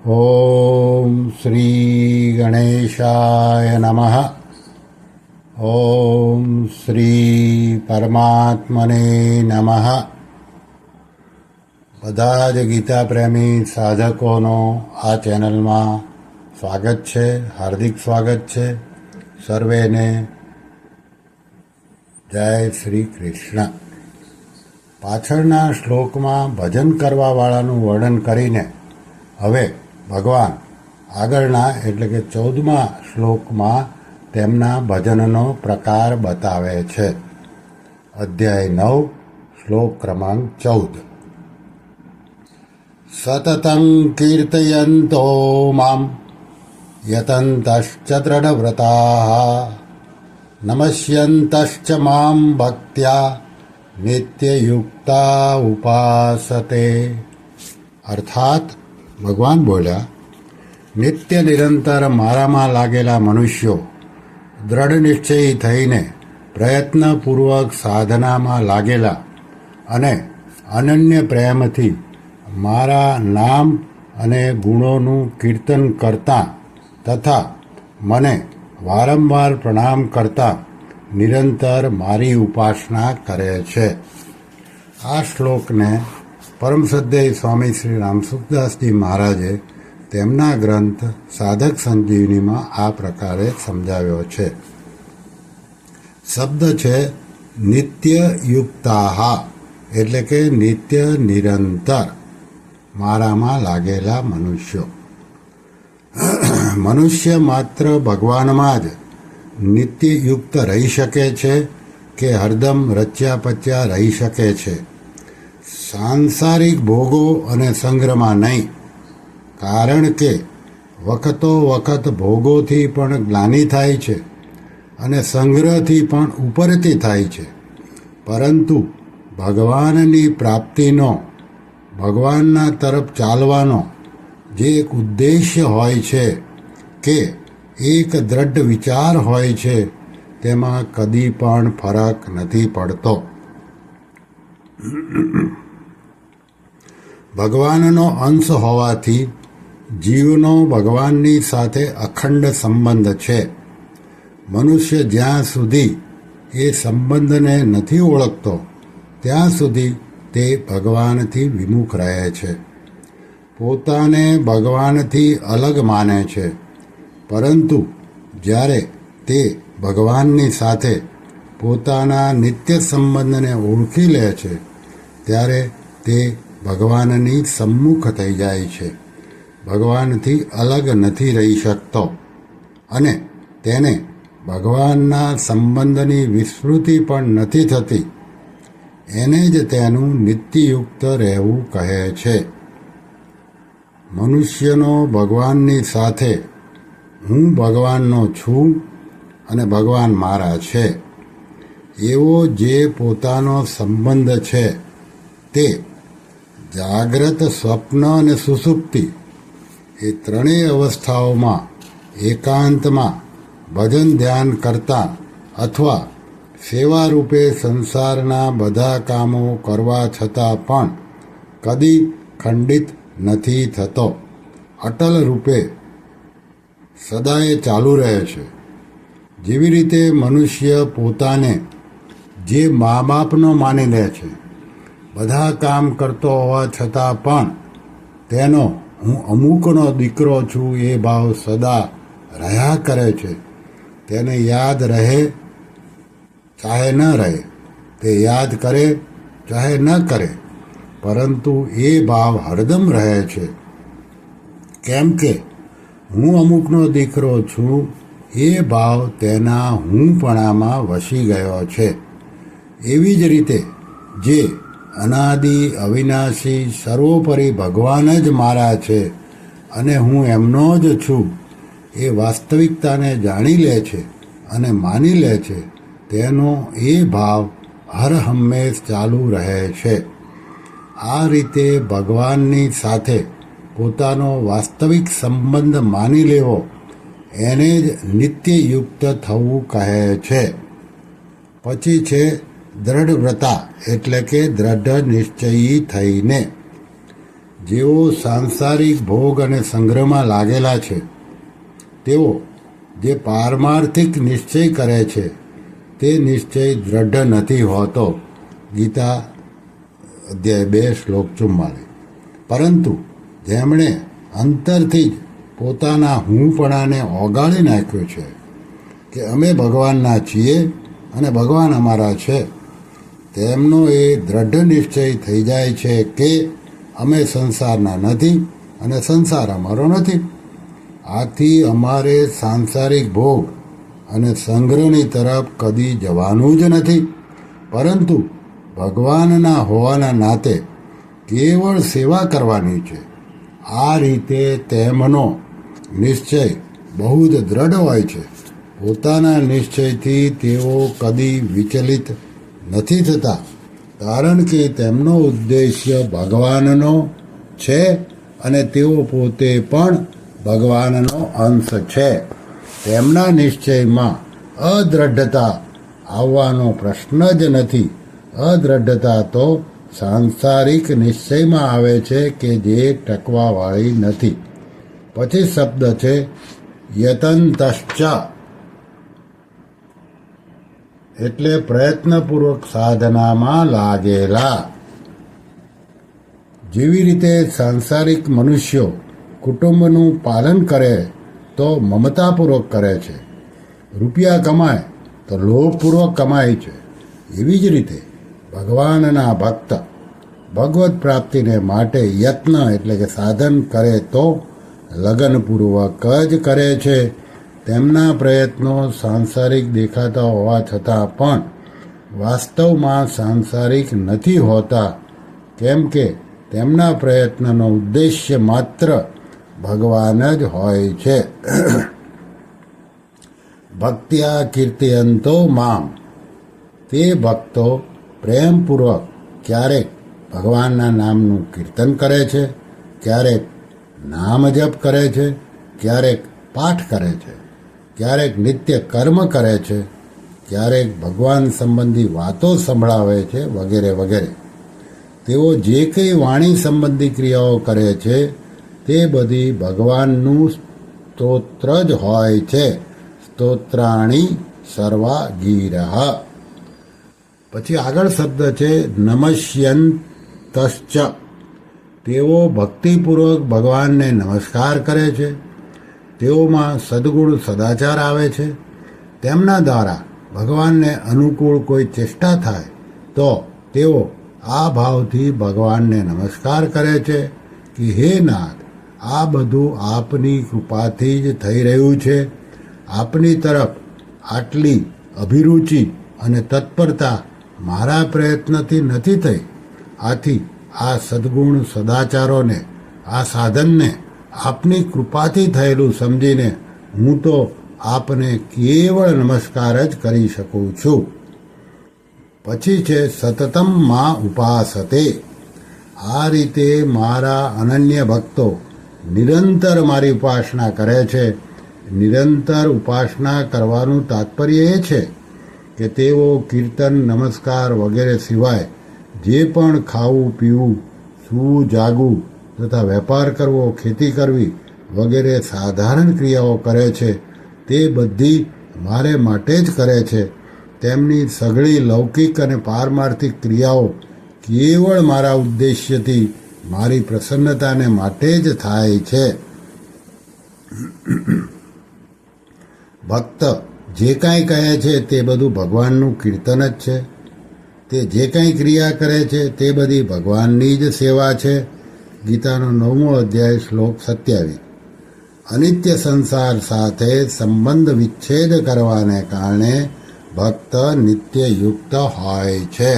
ઓમ શ્રી ગણેશાય નમઃ. ઓમ શ્રી પરમાત્મને નમઃ. બધા જ ગીતા પ્રેમી સાધકોનો આ ચેનલમાં સ્વાગત છે, હાર્દિક સ્વાગત છે. સર્વેને જય શ્રી કૃષ્ણ. પાછળના શ્લોકમાં ભજન કરવાવાળાનું વર્ણન કરીને હવે ભગવાન આગળના એટલે કે 14મા શ્લોકમાં તેમના ભજનનો પ્રકાર બતાવે છે. અધ્યાય 9, શ્લોક ક્રમાંક 14. સતતં કીર્તયંતો મામ યતંતશ્ચ દ્રઢવ્રતાઃ નમસ્યંતશ્ચ મામ ભક્ત્યા નિત્યયુક્તા ઉપાસતે. અર્થાત ભગવાન બોલ્યા, નિત્ય નિરંતર મારામાં લાગેલા મનુષ્યો દ્રઢ નિશ્ચયી થઈને પ્રયત્નપૂર્વક સાધનામાં લાગેલા અને અનન્ય પ્રેમથી મારા નામ અને ગુણોનું કીર્તન કરતા તથા મને વારંવાર પ્રણામ કરતા નિરંતર મારી ઉપાસના કરે છે. આ શ્લોકને પરમ શ્રદ્ધેય સ્વામી શ્રી રામસુખદાસજી મહારાજે તેમના ગ્રંથ સાધક સંજીવનીમાં આ પ્રકારે સમજાવ્યો છે. શબ્દ છે નિત્ય યુક્તાહ, એટલે કે નિત્ય નિરંતર મારામાં લાગેલા મનુષ્યો. મનુષ્ય માત્ર ભગવાનમાં જ નિત્યયુક્ત રહી શકે છે કે હરદમ રચ્યા પચ્યા રહી શકે છે, સાંસારિક ભોગો અને સંગ્રહમાં નહીં. કારણ કે વખતો વખત ભોગોથી પણ ગ્લાનિ થાય છે અને સંગ્રહથી પણ ઉપરતી થાય છે. પરંતુ ભગવાનની પ્રાપ્તિનો, ભગવાનના તરફ ચાલવાનો જે એક ઉદ્દેશ્ય હોય છે કે એક દ્રઢ વિચાર હોય છે, તેમાં કદી પણ ફરક નથી પડતો. ભગવાનનો અંશ હોવાથી જીવનો ભગવાનની સાથે અખંડ સંબંધ છે. મનુષ્ય જ્યાં સુધી એ સંબંધને નથી ઓળખતો ત્યાં સુધી તે ભગવાનથી વિમુખ રહે છે, પોતાને ભગવાનથી અલગ માને છે. પરંતુ જ્યારે તે ભગવાનની સાથે પોતાના નિત્ય સંબંધને ઓળખી લે છે ત્યારે તે ભગવાનની સમ્મુખ થઈ જાય છે, ભગવાનથી અલગ નથી રહી શકતો અને તેને ભગવાનના સંબંધની વિસ્મૃતિ પણ નથી થતી. એને જ તેનું નિત્યયુક્ત રહેવું કહે છે. મનુષ્યનો ભગવાનની સાથે હું ભગવાનનો છું અને ભગવાન મારા છે એવો જે પોતાનો સંબંધ છે, તે જાગ્રત, સ્વપ્ન અને સુષુપ્તિ એ ત્રણેય અવસ્થાઓમાં એકાંતમાં ભજન ધ્યાન કરતા અથવા સેવા રૂપે સંસારના બધા કામો કરવા છતાં પણ કદી ખંડિત નથી થતો, અટલ રૂપે સદાય ચાલુ રહે છે. જેવી રીતે મનુષ્ય પોતાને જે મા બાપનો માની લે છે, બધા કામ કરતો હોવા છતાં પણ તેનો હું અમુકનો દીકરો છું એ ભાવ સદા રહ્યા કરે છે. તેને યાદ રહે ચાહે ન રહે, તે યાદ કરે ચાહે ન કરે, પરંતુ એ ભાવ હરદમ રહે છે. કેમ કે હું અમુકનો દીકરો છું એ ભાવ તેના હુંપણામાં વસી ગયો છે. એવી જ રીતે જે અનાદિ અવિનાશી સર્વોપરી ભગવાન જ મારા છે અને હું એમનો જ છું એ વાસ્તવિકતાને જાણી લે છે અને માની લે છે, તેનો એ ભાવ હર હંમેશ ચાલુ રહે છે. આ રીતે ભગવાનની સાથે પોતાનો વાસ્તવિક સંબંધ માની લેવો એને જ નિત્યયુક્ત થવું કહે છે. પછી છે દ્રઢવ્રતા, એટલે કે દ્રઢ નિશ્ચયી થઈને જેઓ સાંસારિક ભોગ અને સંગ્રહમાં લાગેલા છે તેઓ જે પારમાર્થિક નિશ્ચય કરે છે તે નિશ્ચય દ્રઢ નથી હોતો. ગીતા અધ્યાય 2 શ્લોક 44. પરંતુ જેમણે અંતરથી જ પોતાના હુંપણાને ઓગાળી નાખ્યો છે કે અમે ભગવાનના છીએ અને ભગવાન અમારા છે, તેમનો એ દ્રઢ નિશ્ચય થઈ જાય છે કે અમે સંસારના નથી અને સંસાર અમારો નથી. આથી અમારે સાંસારિક ભોગ અને સંગ્રહની તરફ કદી જવાનું જ નથી, પરંતુ ભગવાનના હોવાના નાતે કેવળ સેવા કરવાની છે. આ રીતે તેમનો નિશ્ચય બહુ જ દ્રઢ હોય છે. પોતાના નિશ્ચયથી તેઓ કદી વિચલિત નથી થતા, કારણ કે તેમનો ઉદ્દેશ્ય ભગવાનનો છે અને તેઓ પોતે પણ ભગવાનનો અંશ છે. તેમના નિશ્ચયમાં અદ્રઢતા આવવાનો પ્રશ્ન જ નથી. અદ્રઢતા તો સાંસારિક નિશ્ચયમાં આવે છે કે જે ટકવાવાળી નથી. પછી શબ્દ છે યતંતશ્ચ, એટલે પ્રયત્નપૂર્વક સાધનામાં લાગેલા. જેવી રીતે સાંસારિક મનુષ્યો કુટુંબનું પાલન કરે તો મમતાપૂર્વક કરે છે, રૂપિયા કમાય તો લોભપૂર્વક કમાય છે, એવી જ રીતે ભગવાનના ભક્ત ભગવત પ્રાપ્તિને માટે યત્ન એટલે કે સાધન કરે તો લગનપૂર્વક જ કરે છે. તેમના પ્રયત્નો સાંસારિક દેખાતા હોવા છતાં પણ વાસ્તવમાં સાંસારિક નથી હોતા, કેમ કે તેમના પ્રયત્નનો ઉદ્દેશ્ય માત્ર ભગવાન જ હોય છે. ભક્ત્યા કીર્તયંતો મામ, તે ભક્તો પ્રેમપૂર્વક ક્યારેક ભગવાનના નામનું કીર્તન કરે છે, ક્યારેક નામ જપ કરે છે, ક્યારેક પાઠ કરે છે, ક્યારેક નિત્ય કર્મ કરે છે, ક્યારેક ભગવાન સંબંધી વાતો સંભળાવે છે, વગેરે વગેરે. તેઓ જે કંઈ વાણી સંબંધી ક્રિયાઓ કરે છે તે બધી ભગવાનનું સ્તોત્ર જ હોય છે. સ્તોત્રાણી સર્વા ગીરઃ. પછી આગળ શબ્દ છે નમસ્યંતશ્ચ, તેઓ ભક્તિપૂર્વક ભગવાનને નમસ્કાર કરે છે. તેઓમાં સદગુણ સદાચાર આવે છે. તેમના દ્વારા ભગવાનને અનુકૂળ કોઈ ચેષ્ટા થાય તો તેઓ આ ભાવથી ભગવાનને નમસ્કાર કરે છે કે હે નાથ, આ બધું આપની કૃપાથી જ થઈ રહ્યું છે. આપની તરફ આટલી અભિરુચિ અને તત્પરતા મારા પ્રયત્નથી નથી થઈ. આથી આ સદગુણ સદાચારોને, આ સાધનને આપની કૃપાથી થયેલું સમજીને હું તો આપને કેવળ નમસ્કાર જ કરી શકું છું. પછી છે સતતમ માં ઉપાસતે. આ રીતે મારા અનન્ય ભક્તો નિરંતર મારી ઉપાસના કરે છે. નિરંતર ઉપાસના કરવાનું તાત્પર્ય એ છે કે તેઓ કીર્તન, નમસ્કાર વગેરે સિવાય જે પણ ખાવું, પીવું, સૂવું, જાગવું તથા વેપાર કરવો, ખેતી કરવી વગેરે સાધારણ ક્રિયાઓ કરે છે તે બધી મારે માટે જ કરે છે. તેમની સઘળી લૌકિક અને પારમાર્થિક ક્રિયાઓ કેવળ મારા ઉદ્દેશ્યથી, મારી પ્રસન્નતાને માટે જ થાય છે. ભક્ત જે કાંઈ કહે છે તે બધું ભગવાનનું કીર્તન જ છે. તે જે કાંઈ ક્રિયા કરે છે તે બધી ભગવાનની જ સેવા છે. ગીતાનો 9મો અધ્યાય શ્લોક 27. અનિત્ય સંસાર સાથે સંબંધ વિચ્છેદ કરવાને કારણે ભક્ત નિત્યયુક્ત હોય છે.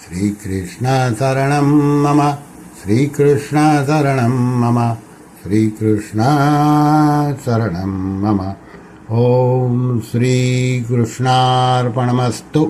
શ્રી કૃષ્ણ શરણમ મમ, શ્રી કૃષ્ણ શરણમ મમ, શ્રી કૃષ્ણ શરણમ મમ. ઓમ શ્રી કૃષ્ણાર્પણમસ્તુ.